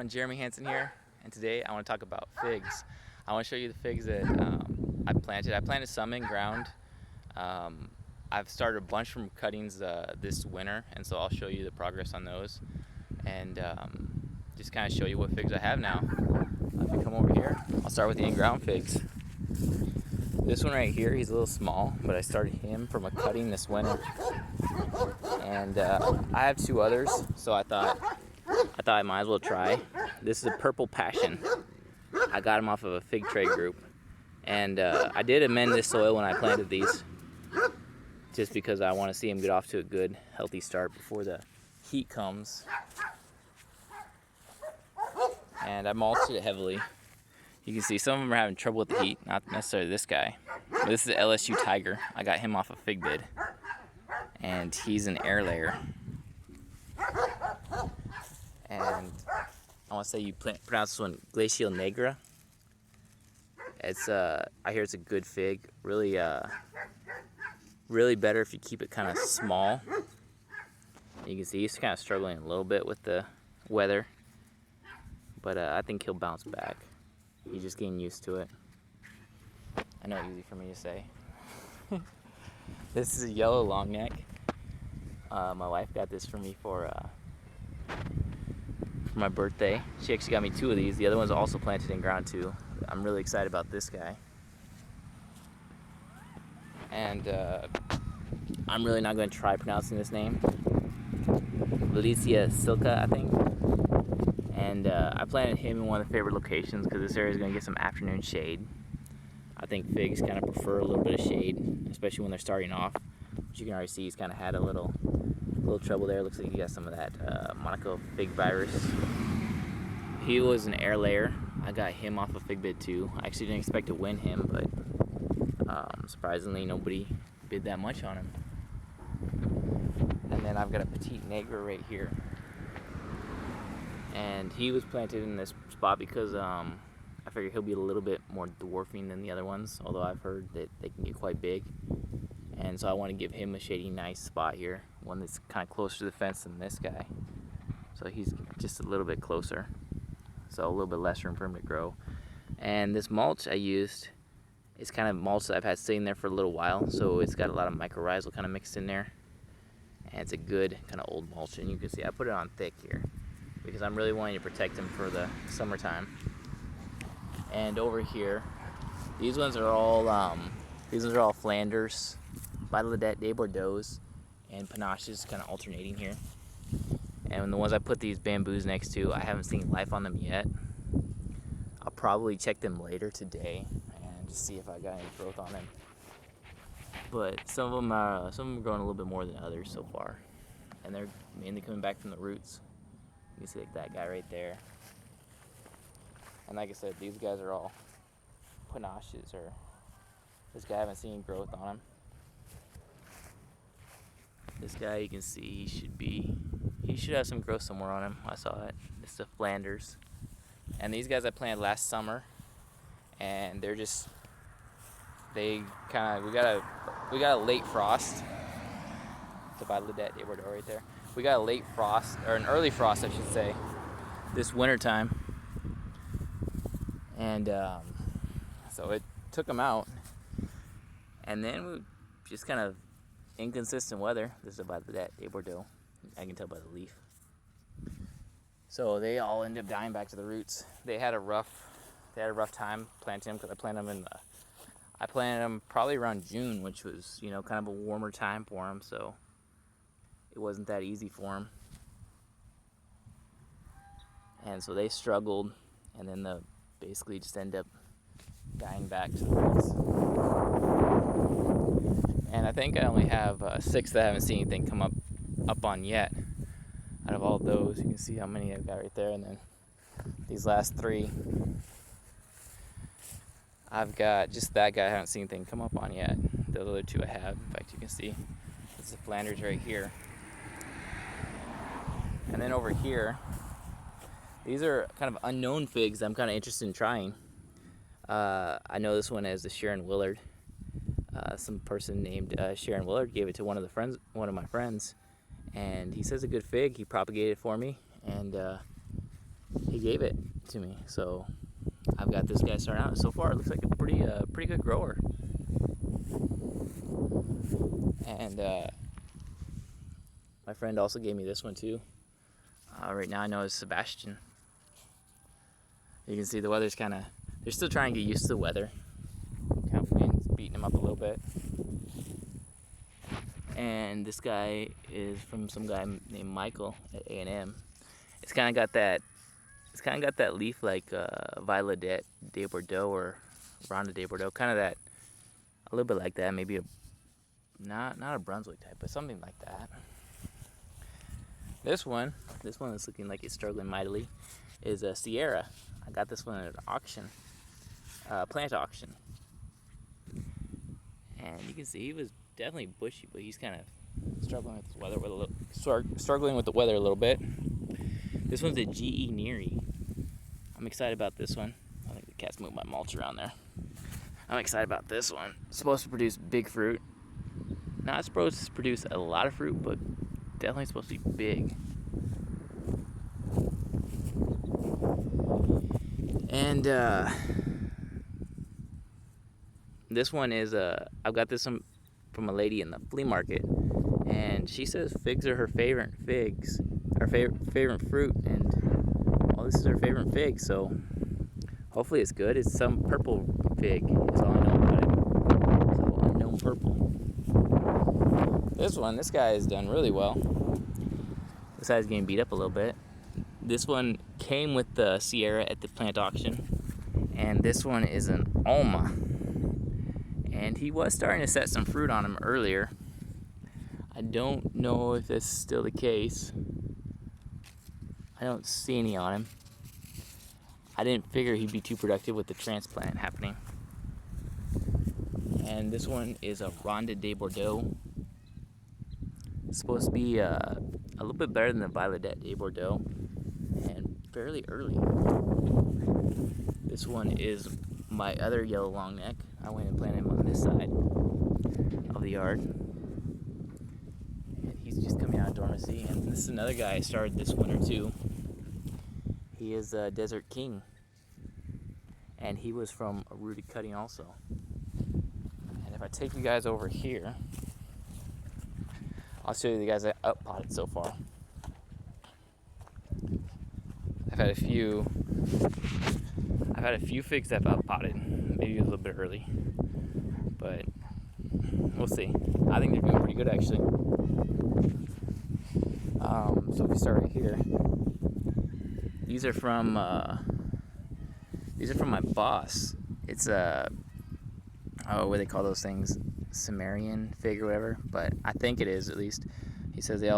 everyone, Jeremy Hansen here, and today I want to talk about figs. I want to show you the figs that I planted. I planted some in ground. I've started a bunch from cuttings this winter, and so I'll show you the progress on those and just kind of show you what figs I have now. If you come over here, I'll start with the in-ground figs. This one right here, he's a little small, but I started him from a cutting this winter. And I have two others, so I thought I might as well try. This is a Purple Passion. I got them off of a fig trade group. And I did amend this soil when I planted these, just because I want to see them get off to a good, healthy start before the heat comes. And I mulched it heavily. You can see some of them are having trouble with the heat, not necessarily this guy. But this is the Lsu Tiger. I got him off a fig bid. And he's an air layer. And I want to say you pronounce this one Glacial Negra. It's I hear it's a good fig. Really better if you keep it kind of small. You can see he's kind of struggling a little bit with the weather, but I think he'll bounce back. He's just getting used to it. I know it's easy for me to say. This is a yellow long neck. My wife got this for me for my birthday. She actually got me two of these. The other one's also planted in ground too. I'm really excited about this guy. And I'm really not going to try pronouncing this name. Lsu Tiger, I think. And I planted him in one of the favorite locations because this area is going to get some afternoon shade. I think figs kind of prefer a little bit of shade, especially when they're starting off. But you can already see he's kind of had a little trouble there. Looks like he got some of that Monaco fig virus. He was an air layer. I got him off a fig bid too. I actually didn't expect to win him, but surprisingly nobody bid that much on him. And then I've got a Petite Negra right here. And he was planted in this spot because I figured he'll be a little bit more dwarfing than the other ones, although I've heard that they can get quite big. And so I want to give him a shady, nice spot here, one that's kind of closer to the fence than this guy. So he's just a little bit closer, so a little bit less room for him to grow. And this mulch I used is kind of mulch that I've had sitting there for a little while, so it's got a lot of mycorrhizal kind of mixed in there. And it's a good kind of old mulch, and you can see I put it on thick here because I'm really wanting to protect him for the summertime. And over here, these ones are all Flanders, Verde De Bordo, and Panaches, kind of alternating here. And the ones I put these bamboos next to, I haven't seen life on them yet. I'll probably check them later today and just see if I got any growth on them. But some of them are growing a little bit more than others so far, and they're mainly coming back from the roots. You see like that guy right there. And like I said, these guys are all Panaches, or this guy I haven't seen growth on him. This guy you can see he should have some growth somewhere on him. I saw it. It's the Flanders. And these guys I planted last summer, and they're just we got a late frost. So by Verde De Bordo right there. We got a late frost, or an early frost I should say, this winter time. And so it took them out. And then we just kind of inconsistent weather. This is about the De Bordo. I can tell by the leaf. So they all ended up dying back to the roots. They had a rough time planting them because I planted them probably around June, which was kind of a warmer time for them. So it wasn't that easy for them. And so they struggled, and then basically just end up dying back to the roots. And I think I only have 6 that I haven't seen anything come up on yet. Out of all of those, you can see how many I've got right there. And then these last 3, I've got just that guy I haven't seen anything come up on yet. The other 2 I have. In fact, you can see this is the Flanders right here. And then over here, these are kind of unknown figs I'm kind of interested in trying. I know this one as the Sharon Willard. Some person named Sharon Willard gave it to one of my friends, and he says a good fig. He propagated it for me, and he gave it to me. So I've got this guy starting out. So far, it looks like a pretty good grower. And my friend also gave me this one too. Right now I know it's Sebastian. You can see the weather's kind of, they're still trying to get used to the weather. Kind of wind's beating them up a little bit. And this guy is from some guy named Michael at A&M. It's kind of got that leaf like Verde De Bordo or Ronda De Bordo, kind of that, a little bit like that, maybe not a Brunswick type, but something like that. This one is looking like it's struggling mightily, is a Sierra. I got this one at an auction, plant auction. And you can see he was definitely bushy, but he's kind of struggling with the weather a little bit. This one's a GE Neary. I'm excited about this one. I think the cat's moving my mulch around there. I'm excited about this one. It's supposed to produce big fruit. Not supposed to produce a lot of fruit, but definitely supposed to be big. And this one is I've got this one from a lady in the flea market, and she says figs are her favorite fruit, and well, this is her favorite fig, so hopefully it's good. It's some purple fig, is all I know about it. So unknown purple. This guy has done really well. This guy's getting beat up a little bit. This one came with the Sierra at the plant auction, and this one is an Alma. And he was starting to set some fruit on him earlier. I don't know if that's still the case. I don't see any on him. I didn't figure he'd be too productive with the transplant happening. And this one is a Ronda De Bordo. It's supposed to be a little bit better than the Verde De Bordo, and fairly early. This one is my other yellow long neck. I went and planted him on this side of the yard. And he's just coming out of dormancy. And this is another guy I started this winter too. He is a Desert King. And he was from a rooted cutting also. And if I take you guys over here, I'll show you the guys that I up-potted so far. I've had a few figs that I've up-potted, maybe a little bit early, but we'll see. I think they're doing pretty good actually. So if we start right here, these are from my boss. It's what do they call those things? Sumerian fig or whatever, but I think it is, at least. He says they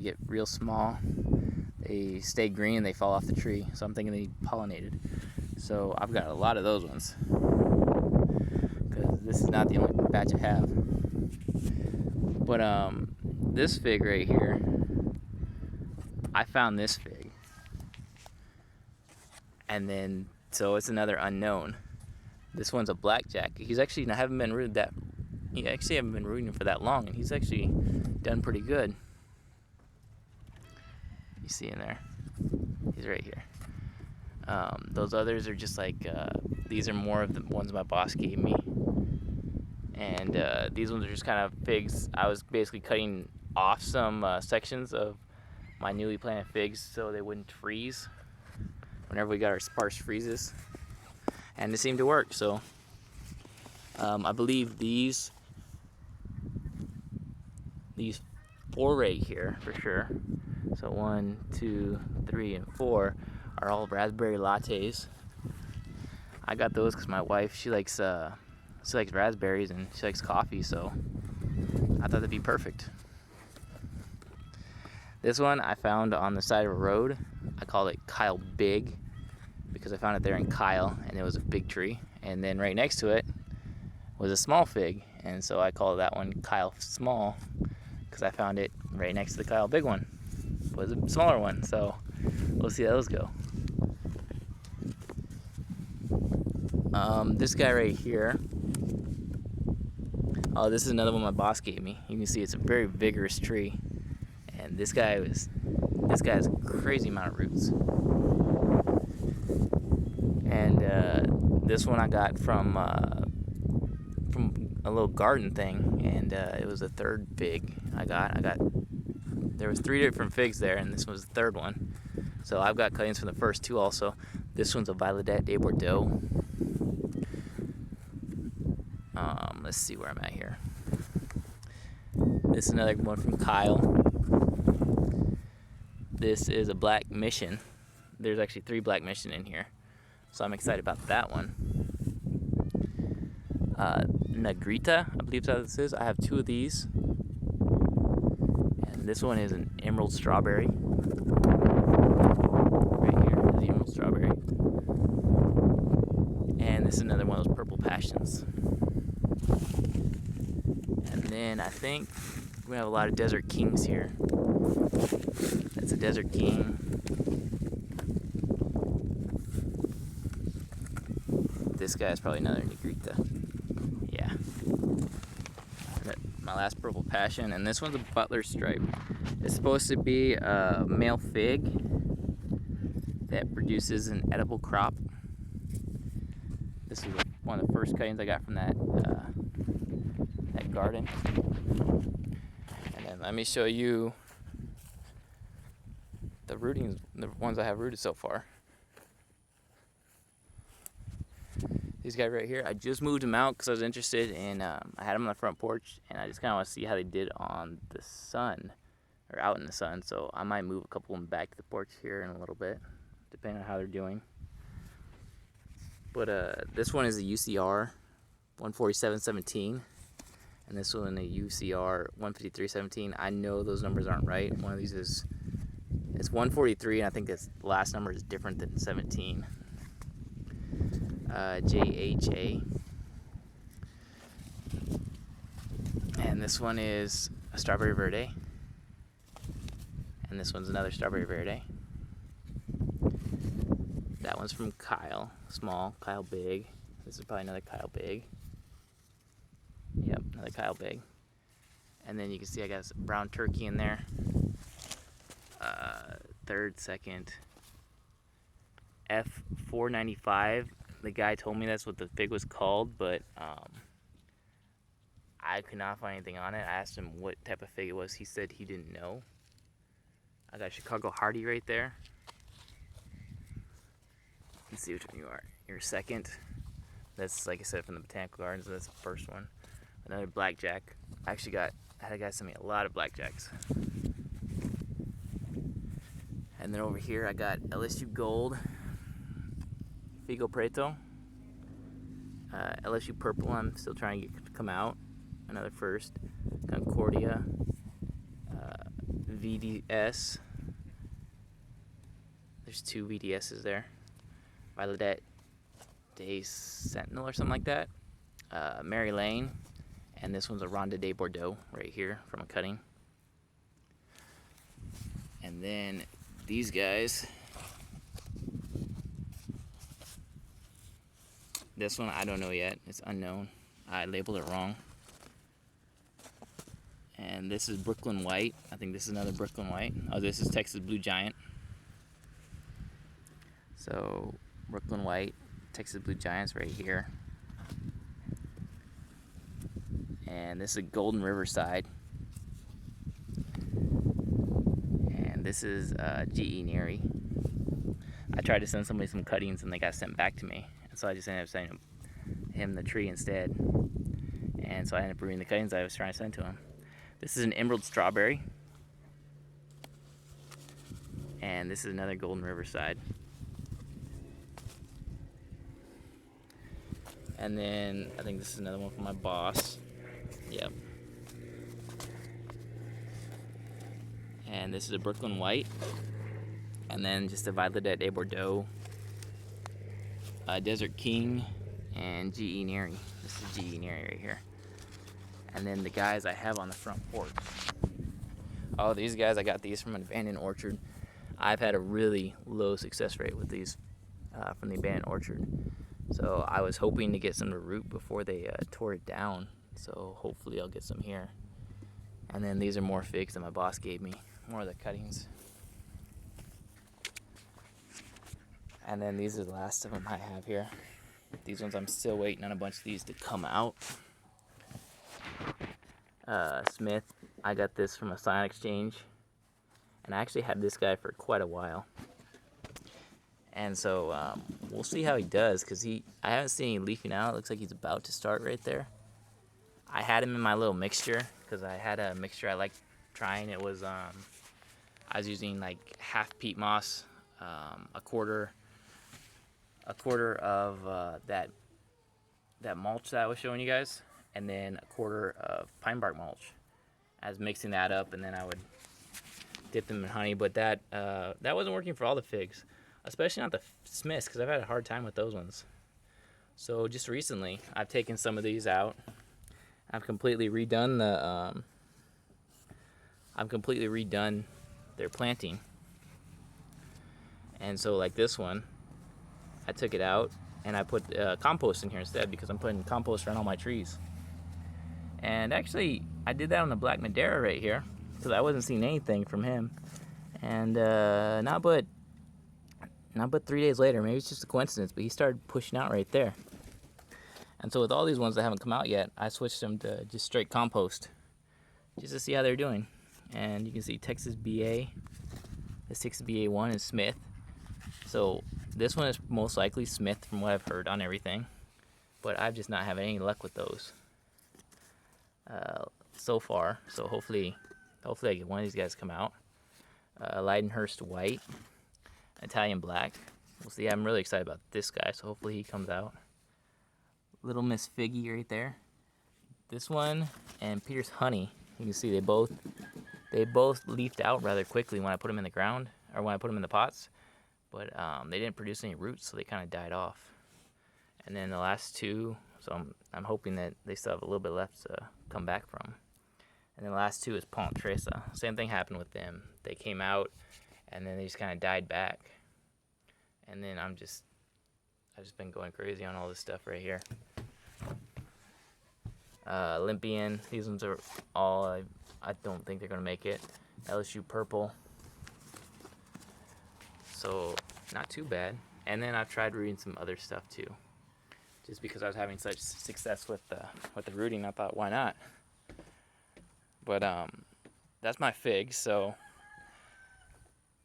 get real small, they stay green, and they fall off the tree, so I'm thinking they pollinated. So I've got a lot of those ones, because this is not the only batch I have. But this fig right here, I found this fig, and then so it's another unknown. This one's a blackjack. He actually haven't been rooting for that long, and he's actually done pretty good. You see in there, he's right here. Those others are just like these are more of the ones my boss gave me, and these ones are just kind of figs. I was basically cutting off some sections of my newly planted figs so they wouldn't freeze whenever we got our sparse freezes. And it seemed to work, so I believe these 4 right here for sure. So 1, 2, 3, and 4 are all Raspberry Lattes. I got those because my wife, she likes raspberries and she likes coffee, so I thought that'd be perfect. This one I found on the side of a road. I called it Kyle Big, because I found it there in Kyle, and it was a big tree. And then right next to it was a small fig, and so I called that one Kyle Small, because I found it right next to the Kyle Big one. It was a smaller one, so we'll see how those go. This guy right here, this is another one my boss gave me. You can see it's a very vigorous tree, and this guy was This guy has a crazy amount of roots. And this one I got from a little garden thing, and it was the third fig I got. There was 3 different figs there, and this was the third one. So I've got cuttings from the first 2 also. This one's a Verde De Bordo. Let's see where I'm at here. This is another one from Kyle. This is a Black Mission. There's actually 3 Black Mission in here, so I'm excited about that one. Negrita, I believe that's what this is. I have 2 of these. And this one is an Emerald Strawberry. Right here is the Emerald Strawberry. And this is another one of those Purple Passions. And then I think we have a lot of Desert Kings here. That's a Desert King. This guy is probably another Negrita. Yeah. My last Purple Passion, and this one's a Butler Stripe. It's supposed to be a male fig that produces an edible crop. This is one of the first cuttings I got from that garden. And then let me show you the rootings, the ones I have rooted so far. These guys right here, I just moved them out because I was interested in, I had them on the front porch, and I just kind of want to see how they did on the sun, or out in the sun. So I might move a couple of them back to the porch here in a little bit, depending on how they're doing. But this one is a UCR 147.17, and this one a UCR 153.17. I know those numbers aren't right. One of these is, it's 143, and I think the last number is different than 17. JHA. And this one is a Strawberry Verde. And this one's another Strawberry Verde. That one's from Kyle. Small. Kyle Big. This is probably another Kyle Big. Yep, another Kyle Big. And then you can see I got some brown turkey in there. Third, second. F495. The guy told me that's what the fig was called, but I could not find anything on it. I asked him what type of fig it was. He said he didn't know. I got Chicago Hardy right there. Let's see which one you are. You're second. That's, like I said, from the Botanical Gardens. That's the first one. Another blackjack. I had a guy send me a lot of blackjacks. And then over here I got LSU Gold, Figo Preto, LSU Purple, I'm still trying to get to come out, another first, Concordia, VDS, there's 2 VDSs there, Violet De Sentinel or something like that, Mary Lane, and this one's a Ronda De Bordo right here from a cutting. And then these guys, this one I don't know yet, it's unknown. I labeled it wrong. And this is Brooklyn White. I think this is another Brooklyn White. Oh, this is Texas Blue Giant. So Brooklyn White, Texas Blue Giants right here. And this is Golden Riverside. And this is GE Neary. I tried to send somebody some cuttings and they got sent back to me. And so I just ended up sending him the tree instead. And so I ended up reading the cuttings I was trying to send to him. This is an Emerald Strawberry. And this is another Golden Riverside. And then I think this is another one from my boss. Yep. And this is a Brooklyn White. And then just a Violet De Bordeaux, Desert King, and GE Neary. This is GE Neary right here. And then the guys I have on the front porch. Oh, these guys, I got these from an abandoned orchard. I've had a really low success rate with these from the abandoned orchard. So I was hoping to get some to root before they tore it down. So hopefully I'll get some here. And then these are more figs that my boss gave me. More of the cuttings. And then these are the last of them I have here. These ones I'm still waiting on a bunch of these to come out. Smith, I got this from a sign exchange. And I actually had this guy for quite a while. And so we'll see how he does, because I haven't seen any leafing out. It looks like he's about to start right there. I had him in my little mixture, because I had a mixture I liked trying. It was, I was using like half peat moss, a quarter of that mulch that I was showing you guys, and then a quarter of pine bark mulch. I was mixing that up, and then I would dip them in honey, but that wasn't working for all the figs, especially not the Smiths, because I've had a hard time with those ones. So just recently, I've taken some of these out. I've completely redone their planting. And so like this one, I took it out and I put compost in here instead, because I'm putting compost around all my trees. And actually, I did that on the Black Madeira right here, because I wasn't seeing anything from him. And not but 3 days later, maybe it's just a coincidence, but he started pushing out right there. And so with all these ones that haven't come out yet, I switched them to just straight compost, just to see how they're doing. And you can see Texas BA, the 6BA1 is Smith. So this one is most likely Smith from what I've heard on everything, but I've just not having any luck with those so far. So hopefully I get one of these guys come out. Leidenhurst White, Italian Black. We'll see. I'm really excited about this guy, so hopefully he comes out. Little Miss Figgy right there. This one and Peter's Honey. You can see they both leafed out rather quickly when I put them in the ground, or when I put them in the pots. But they didn't produce any roots, so they kind of died off. And then the last two, so I'm hoping that they still have a little bit left to come back from. And then the last two is Palm Tresa. Same thing happened with them. They came out, and then they just kind of died back. And then I've just been going crazy on all this stuff right here. Olympian, these ones are all, I don't think they're going to make it. LSU Purple. So, not too bad. And then I've tried rooting some other stuff too. Just because I was having such success with the rooting, I thought, why not? But that's my figs. So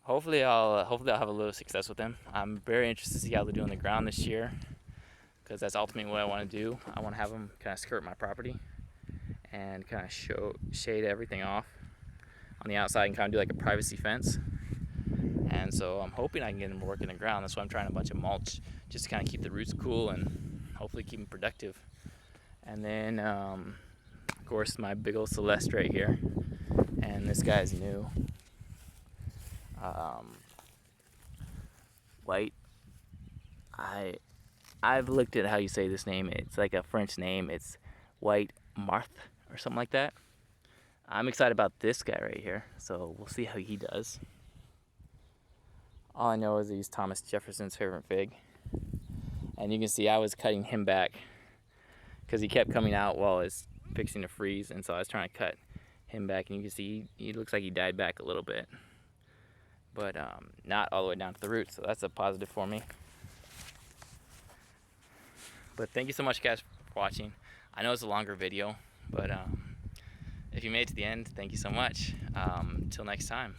hopefully I'll have a little success with them. I'm very interested to see how they do on the ground this year, because that's ultimately what I want to do. I want to have them kind of skirt my property and kind of shade everything off on the outside and kind of do like a privacy fence. And so I'm hoping I can get them to work in the ground. That's why I'm trying a bunch of mulch, just to kind of keep the roots cool and hopefully keep them productive. And then, of course, my big old Celeste right here. And this guy's new. White. I've looked at how you say this name. It's like a French name. It's White Marthe or something like that. I'm excited about this guy right here. So we'll see how he does. All I know is he's Thomas Jefferson's favorite fig. And you can see I was cutting him back because he kept coming out while it's fixing to freeze. And so I was trying to cut him back. And you can see he looks like he died back a little bit. But not all the way down to the roots. So that's a positive for me. But thank you so much, guys, for watching. I know it's a longer video, but if you made it to the end, thank you so much. Until next time.